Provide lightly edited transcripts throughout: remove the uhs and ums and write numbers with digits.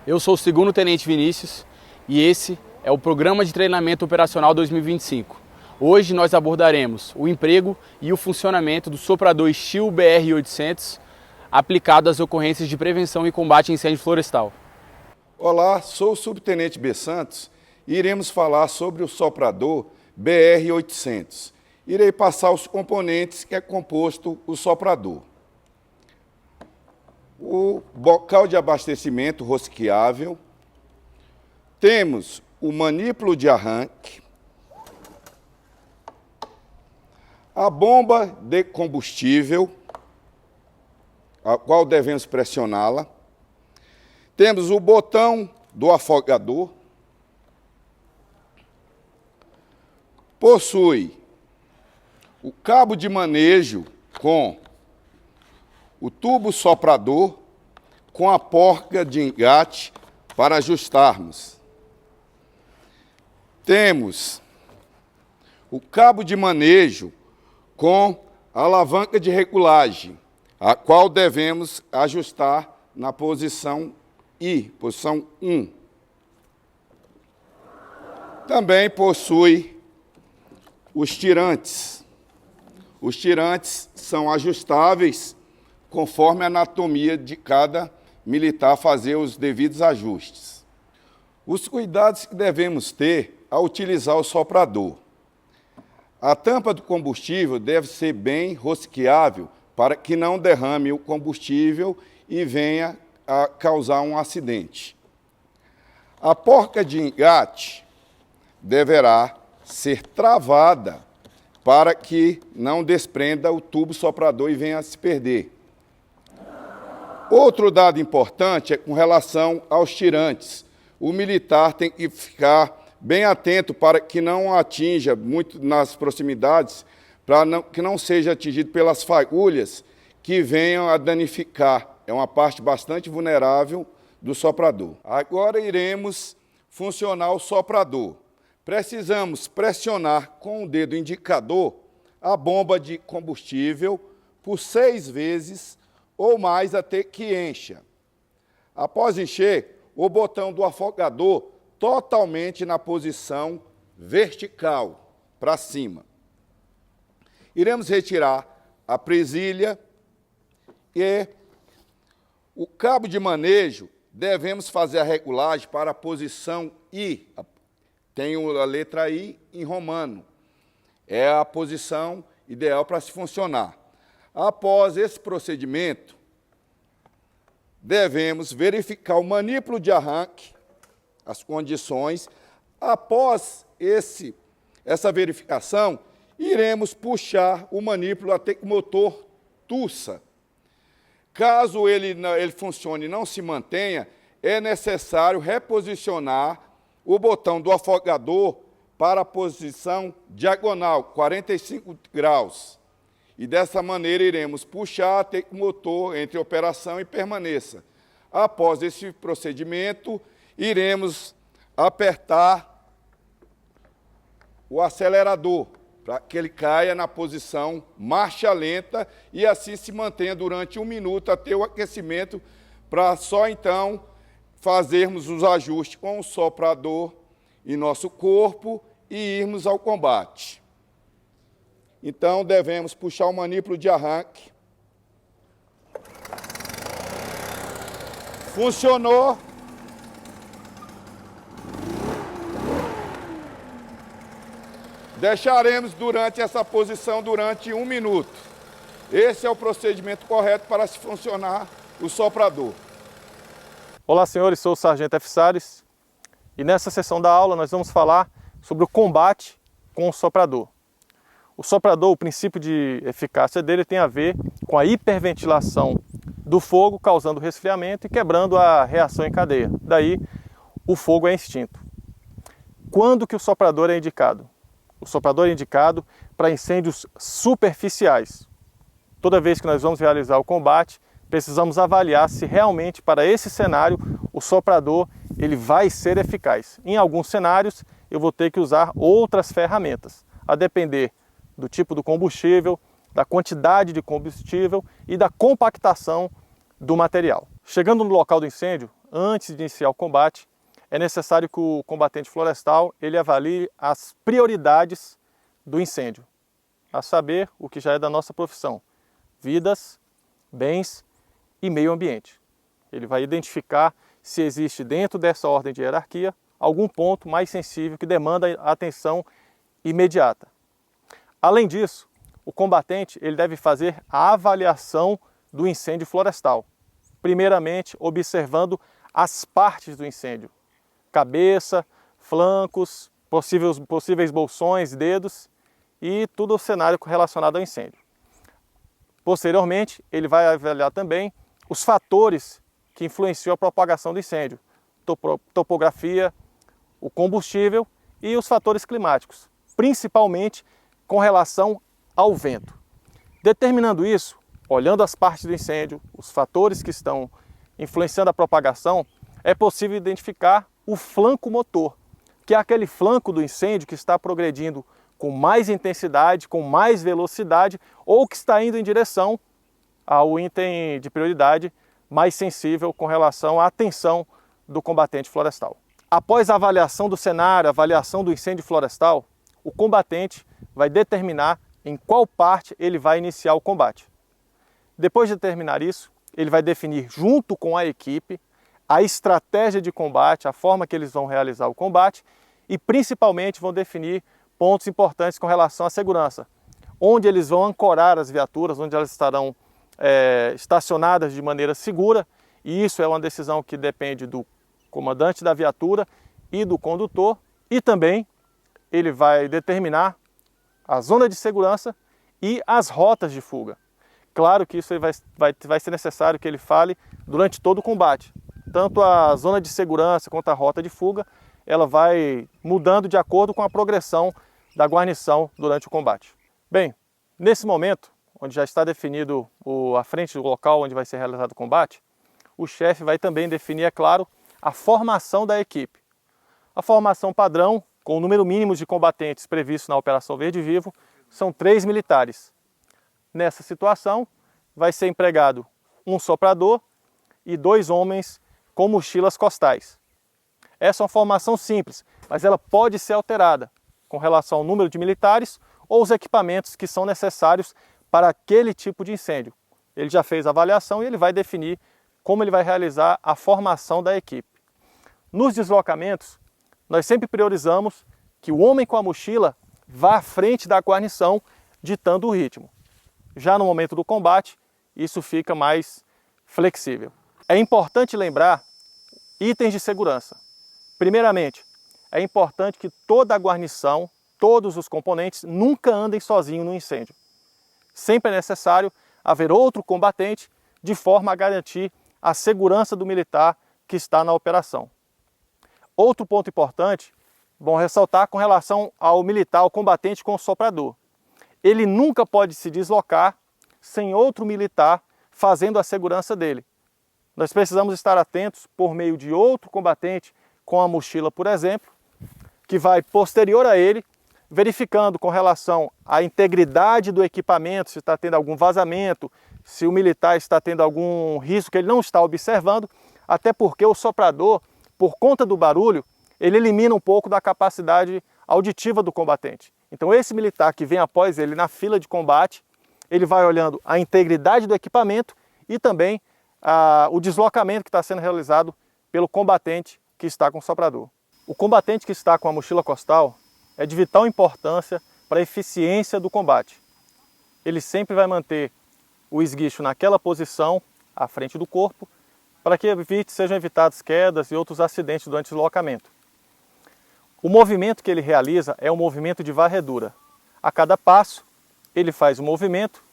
Eu sou o segundo tenente Vinícius e esse é o Programa de Treinamento Operacional 2025. Hoje nós abordaremos o emprego e o funcionamento do soprador Stihl BR-800 aplicado às ocorrências de prevenção e combate a incêndio florestal. Olá, sou o subtenente B. Santos e iremos falar sobre o soprador BR-800. Irei passar os componentes que é composto o soprador. O bocal de abastecimento rosqueável, temos o manípulo de arranque, a bomba de combustível, a qual devemos pressioná-la, temos o botão do afogador, possui o cabo de manejo com o tubo soprador com a porca de engate para ajustarmos. Temos o cabo de manejo com a alavanca de regulagem, a qual devemos ajustar na posição I, posição 1. Também possui os tirantes. Os tirantes são ajustáveis conforme a anatomia de cada militar fazer os devidos ajustes. Os cuidados que devemos ter ao utilizar o soprador. A tampa do combustível deve ser bem rosqueável para que não derrame o combustível e venha a causar um acidente. A porca de engate deverá ser travada para que não desprenda o tubo soprador e venha a se perder. Outro dado importante é com relação aos tirantes. O militar tem que ficar bem atento para que não atinja muito nas proximidades, para que não seja atingido pelas fagulhas que venham a danificar. É uma parte bastante vulnerável do soprador. Agora iremos funcionar o soprador. Precisamos pressionar com o dedo indicador a bomba de combustível por 6 vezes ou mais até que encha. Após encher, o botão do afogador totalmente na posição vertical, para cima. Iremos retirar a presilha e o cabo de manejo, devemos fazer a regulagem para a posição I. Tem a letra I em romano. É a posição ideal para se funcionar. Após esse procedimento, devemos verificar o manípulo de arranque, as condições. Após essa verificação, iremos puxar o manípulo até que o motor tussa. Caso ele funcione e não se mantenha, é necessário reposicionar o botão do afogador para a posição diagonal, 45 graus. E dessa maneira iremos puxar até que o motor entre em operação e permaneça. Após esse procedimento, iremos apertar o acelerador para que ele caia na posição marcha lenta e assim se mantenha durante 1 minuto até o aquecimento, para só então fazermos os ajustes com o soprador em nosso corpo e irmos ao combate. Então, devemos puxar o manípulo de arranque. Funcionou. Deixaremos durante essa posição durante 1 minuto. Esse é o procedimento correto para se funcionar o soprador. Olá, senhores, sou o Sargento F. Salles e nessa sessão da aula nós vamos falar sobre o combate com o soprador. O soprador, o princípio de eficácia dele tem a ver com a hiperventilação do fogo, causando resfriamento e quebrando a reação em cadeia. Daí, o fogo é extinto. Quando que o soprador é indicado? O soprador é indicado para incêndios superficiais. Toda vez que nós vamos realizar o combate, precisamos avaliar se realmente para esse cenário o soprador ele vai ser eficaz. Em alguns cenários eu vou ter que usar outras ferramentas, a depender do tipo do combustível, da quantidade de combustível e da compactação do material. Chegando no local do incêndio, antes de iniciar o combate, é necessário que o combatente florestal ele avalie as prioridades do incêndio, a saber, o que já é da nossa profissão: vidas, bens e meio ambiente. Ele vai identificar se existe dentro dessa ordem de hierarquia algum ponto mais sensível que demanda atenção imediata. Além disso, o combatente ele deve fazer a avaliação do incêndio florestal, primeiramente observando as partes do incêndio: cabeça, flancos, possíveis bolsões, dedos e todo o cenário relacionado ao incêndio. Posteriormente, ele vai avaliar também os fatores que influenciam a propagação do incêndio: topografia, o combustível e os fatores climáticos, principalmente com relação ao vento. Determinando isso, olhando as partes do incêndio, os fatores que estão influenciando a propagação, é possível identificar o flanco motor, que é aquele flanco do incêndio que está progredindo com mais intensidade, com mais velocidade, ou que está indo em direção ao item de prioridade mais sensível com relação à atenção do combatente florestal. Após a avaliação do cenário, a avaliação do incêndio florestal, o combatente vai determinar em qual parte ele vai iniciar o combate. Depois de determinar isso, ele vai definir junto com a equipe a estratégia de combate, a forma que eles vão realizar o combate e principalmente vão definir pontos importantes com relação à segurança, onde eles vão ancorar as viaturas, onde elas estarão estacionadas de maneira segura, e isso é uma decisão que depende do comandante da viatura e do condutor, e também ele vai determinar a zona de segurança e as rotas de fuga. Claro que isso vai ser necessário que ele fale durante todo o combate. Tanto a zona de segurança quanto a rota de fuga, ela vai mudando de acordo com a progressão da guarnição durante o combate. Bem, nesse momento, onde já está definido a frente do local onde vai ser realizado o combate, o chefe vai também definir, é claro, a formação da equipe. A formação padrão, com o número mínimo de combatentes previsto na Operação Verde Vivo, são 3 militares. Nessa situação, vai ser empregado um soprador e 2 homens com mochilas costais. Essa é uma formação simples, mas ela pode ser alterada com relação ao número de militares ou os equipamentos que são necessários para aquele tipo de incêndio. Ele já fez a avaliação e ele vai definir como ele vai realizar a formação da equipe. Nos deslocamentos, nós sempre priorizamos que o homem com a mochila vá à frente da guarnição, ditando o ritmo. Já no momento do combate, isso fica mais flexível. É importante lembrar itens de segurança. Primeiramente, é importante que toda a guarnição, todos os componentes, nunca andem sozinhos no incêndio. Sempre é necessário haver outro combatente de forma a garantir a segurança do militar que está na operação. Outro ponto importante, bom ressaltar com relação ao militar, ao combatente com o soprador. Ele nunca pode se deslocar sem outro militar fazendo a segurança dele. Nós precisamos estar atentos por meio de outro combatente com a mochila, por exemplo, que vai posterior a ele, verificando com relação à integridade do equipamento, se está tendo algum vazamento, se o militar está tendo algum risco que ele não está observando, até porque o soprador, por conta do barulho, ele elimina um pouco da capacidade auditiva do combatente. Então esse militar que vem após ele na fila de combate, ele vai olhando a integridade do equipamento e também o deslocamento que está sendo realizado pelo combatente que está com o soprador. O combatente que está com a mochila costal é de vital importância para a eficiência do combate. Ele sempre vai manter o esguicho naquela posição, à frente do corpo, para que sejam evitadas quedas e outros acidentes durante o deslocamento. O movimento que ele realiza é um movimento de varredura. A cada passo, ele faz um movimento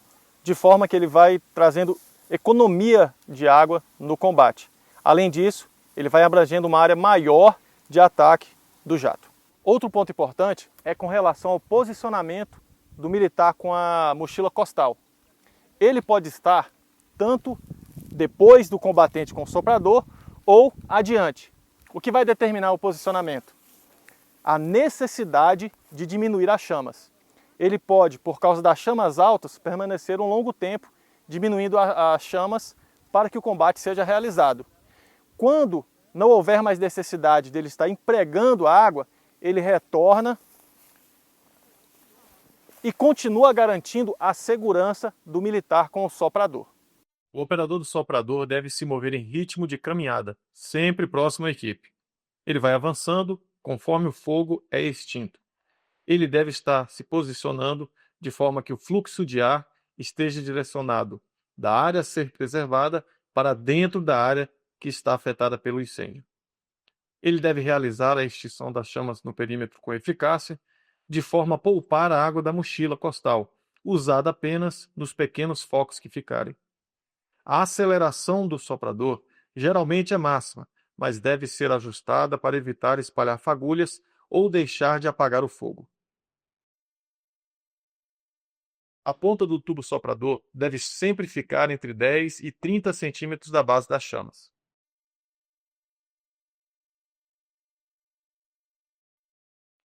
de forma que ele vai trazendo economia de água no combate. Além disso, ele vai abrangendo uma área maior de ataque do jato. Outro ponto importante é com relação ao posicionamento do militar com a mochila costal. Ele pode estar tanto depois do combatente com o soprador ou adiante. O que vai determinar o posicionamento? A necessidade de diminuir as chamas. Ele pode, por causa das chamas altas, permanecer um longo tempo diminuindo as chamas para que o combate seja realizado. Quando não houver mais necessidade dele estar empregando a água, ele retorna e continua garantindo a segurança do militar com o soprador. O operador do soprador deve se mover em ritmo de caminhada, sempre próximo à equipe. Ele vai avançando conforme o fogo é extinto. Ele deve estar se posicionando de forma que o fluxo de ar esteja direcionado da área a ser preservada para dentro da área que está afetada pelo incêndio. Ele deve realizar a extinção das chamas no perímetro com eficácia, de forma a poupar a água da mochila costal, usada apenas nos pequenos focos que ficarem. A aceleração do soprador geralmente é máxima, mas deve ser ajustada para evitar espalhar fagulhas ou deixar de apagar o fogo. A ponta do tubo soprador deve sempre ficar entre 10 e 30 centímetros da base das chamas.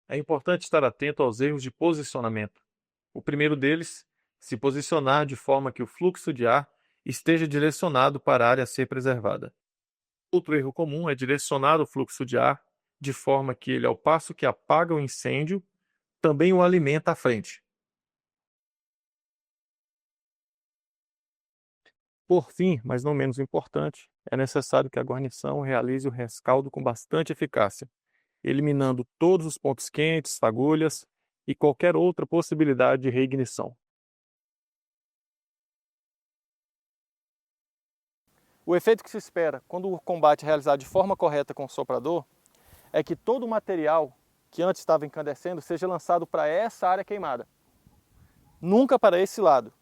É importante estar atento aos erros de posicionamento. O primeiro deles, se posicionar de forma que o fluxo de ar esteja direcionado para a área a ser preservada. Outro erro comum é direcionar o fluxo de ar de forma que ele, ao passo que apaga o incêndio, também o alimenta à frente. Por fim, mas não menos importante, é necessário que a guarnição realize o rescaldo com bastante eficácia, eliminando todos os pontos quentes, fagulhas e qualquer outra possibilidade de reignição. O efeito que se espera quando o combate é realizado de forma correta com o soprador é que todo o material que antes estava incandescendo seja lançado para essa área queimada, nunca para esse lado.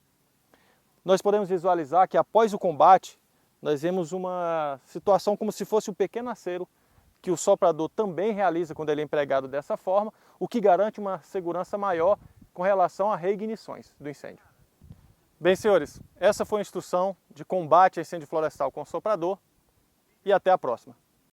Nós podemos visualizar que após o combate, nós vemos uma situação como se fosse um pequeno acero que o soprador também realiza quando ele é empregado dessa forma, o que garante uma segurança maior com relação a reignições do incêndio. Bem, senhores, essa foi a instrução de combate a incêndio florestal com soprador e até a próxima.